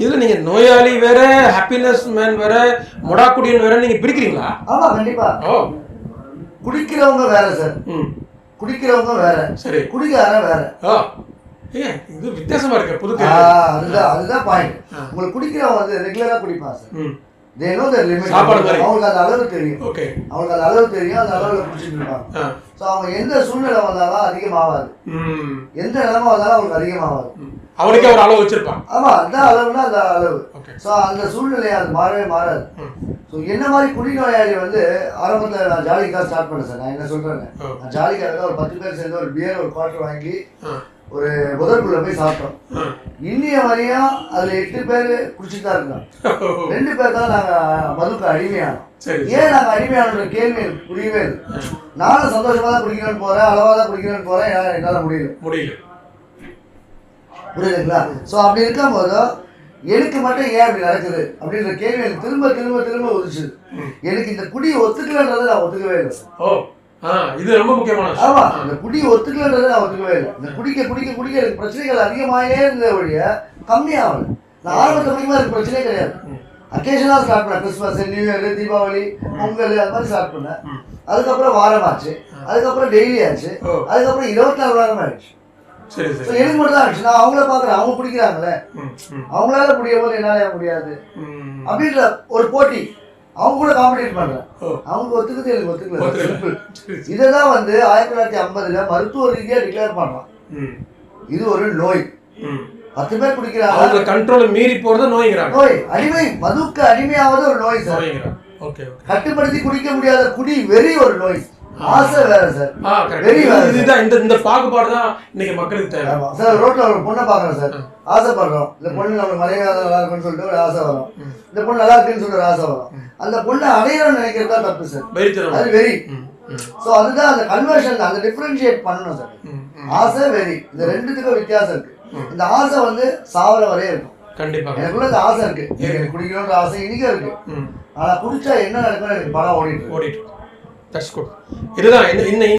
இதுல நீங்க நோயாளி வேற, ஹாப்பினஸ் மேன் வேற, மொடாக்குடியன் வேற நீங்க பிரிக்கிறீங்களா? ஆமா கண்டிப்பா. குடிக்கிறவங்க வேற சார், குடிக்கிறவங்க வேற, சரி, குடிக்காரங்க வேற. இது வித்தியாசமா இருக்கு, புது. அதுதான் பாயிண்ட். உங்களுக்கு குடிக்கிறவங்க வந்து ரெகுலரா குடிப்பாங்க sir. They know their limit. அவங்களுக்கு அந்த அளவு தெரியும். அவங்களுக்கு அந்த அளவு தெரியும், அந்த அளவுல குடிச்சிட்டு இருப்பாங்க. ஸோ அவங்க எந்த சூழ்நிலை வந்தாலும் அதிகமாகாது, எந்த நிலைமை வந்தாலும் அவங்களுக்கு அதிகமாகாது. அவனுக்கே ஒரு அளவு வச்சிருப்பான். ஆமா, அந்த அளவுனா அந்த அளவு. ஸோ அந்த சூழ்நிலை அது மாறவே மாறாது. ஸோ என்ன மாதிரி குடிநோயாளி வந்து ஆரம்பத்தில் நான் ஜாலிக்காக ஸ்டார்ட் பண்ணேன் சார். நான் என்ன சொல்றேன், நான் ஜாலிக்காக ஒரு 10 பேர் சேர்ந்து ஒரு பியர் ஒரு குவார்டர் வாங்கி ஒரு முதற்குள்ள போய் சாப்பிட்டோம். இன்னைய வரையும் அதுல 8 பேர் குடிச்சுட்டு தான் இருக்கோம். 2 பேர் தான் நாங்க மதுக்கு அடிமையானோம். ஏன் நாங்க அடிமையான கேள்வி புரியவே இல்லை. நானும் சந்தோஷமா தான் குடிக்கணும்னு போறேன், அளவா தான் குடிக்கணும்னு போறேன், என்னால முடியல. புரியுதுங்களா? ஸோ அப்படி இருக்கும் போது எனக்கு மட்டும் ஏன் அப்படி நடக்குது அப்படின்ற கேள்வி எனக்கு திரும்ப திரும்ப திரும்ப உதிச்சுது. எனக்கு இந்த குடி ஒத்துக்கலன்றதை நான் ஒத்துக்கவே இல்லை. இது ரொம்ப முக்கியமான. ஆமா, இந்த குடி ஒத்துக்கலன்றதை நான் ஒத்துக்கவே இல்லை. இந்த குடிக்க குடிக்க குடிக்க எனக்கு பிரச்சனைகள் அதிகமாகவே இருந்த வழிய கம்மியாகல. நான் ஆரம்பத்தில் படிக்கும்போது எனக்கு பிரச்சனையே கிடையாது. அக்கேஷனாக ஸ்டார்ட் பண்ணேன். Christmas, new year, Deepavali, Pongal அது மாதிரி ஸ்டார்ட் பண்ணேன். அதுக்கப்புறம் வாரம் ஆச்சு, அதுக்கப்புறம் டெய்லி ஆச்சு, அதுக்கப்புறம் 24 வாரம் ஆயிடுச்சு. எனக்கு மட்டும் தான் ஆச்சு. நான் அவங்கள பாக்குறேன், அவங்க குடிக்கிறாங்களே, அவங்களால முடியும் போது என்னால முடியாது அப்படின்ற ஒரு போட்டி. அவங்க கூட காம்படிட் பண்றேன். அவங்க ஒத்துக்குது, எனக்கு ஒத்துக்கல. இததான் வந்து 1950 மருத்துவ ரீதியா டிக்ளேர் பண்றான். இது ஒரு நோய். 10 பேர் குடிக்கிறாங்க, கண்ட்ரோல் மீறி போறது நோய்ங்கிறாங்க. நோய், அடிமை, மதுக்கு அடிமையாவது ஒரு நோய் சார். கட்டுப்படுத்தி குடிக்க முடியாத குடி வெறி ஒரு நோய். ஆசை வேற சார், வெறி வேற. இதுதான் இந்த பாகுபாடு தான் இன்னைக்கு மக்களுக்கு தேவை சார். ரோட்ல ஒரு பொண்ணை பாக்குறோம் சார், ஆசைப்படுறோம். இந்த பொண்ணு நம்ம மனைவியாக நல்லா இருக்குன்னு சொல்லிட்டு ஒரு ஆசை வரும். இந்த பொண்ணு நல்லா இருக்குன்னு சொல்லிட்டு ஒரு ஆசை வரும். அந்த பொண்ணை அடையணும்னு நினைக்கிறது தான் தப்பு சார், அது வெறி. ஸோ அதுதான் அந்த கன்வர்ஷன், அந்த டிஃபரன்ஷியேட் பண்ணணும் சார். ஆசை, வெறி, இந்த ரெண்டுத்துக்கும் வித்தியாசம் இருக்கு. இந்த ஆசை வந்து சாவர வரையே இருக்கும். கண்டிப்பா எனக்குள்ள இந்த ஆசை இருக்கு, எனக்கு குடிக்கணும்ன்ற ஆசை இன்னைக்கு இருக்கு. ஆனா குடிச்சா என்ன நடக்கும் எனக்கு பணம் ஓடிட்டு. இதுதான்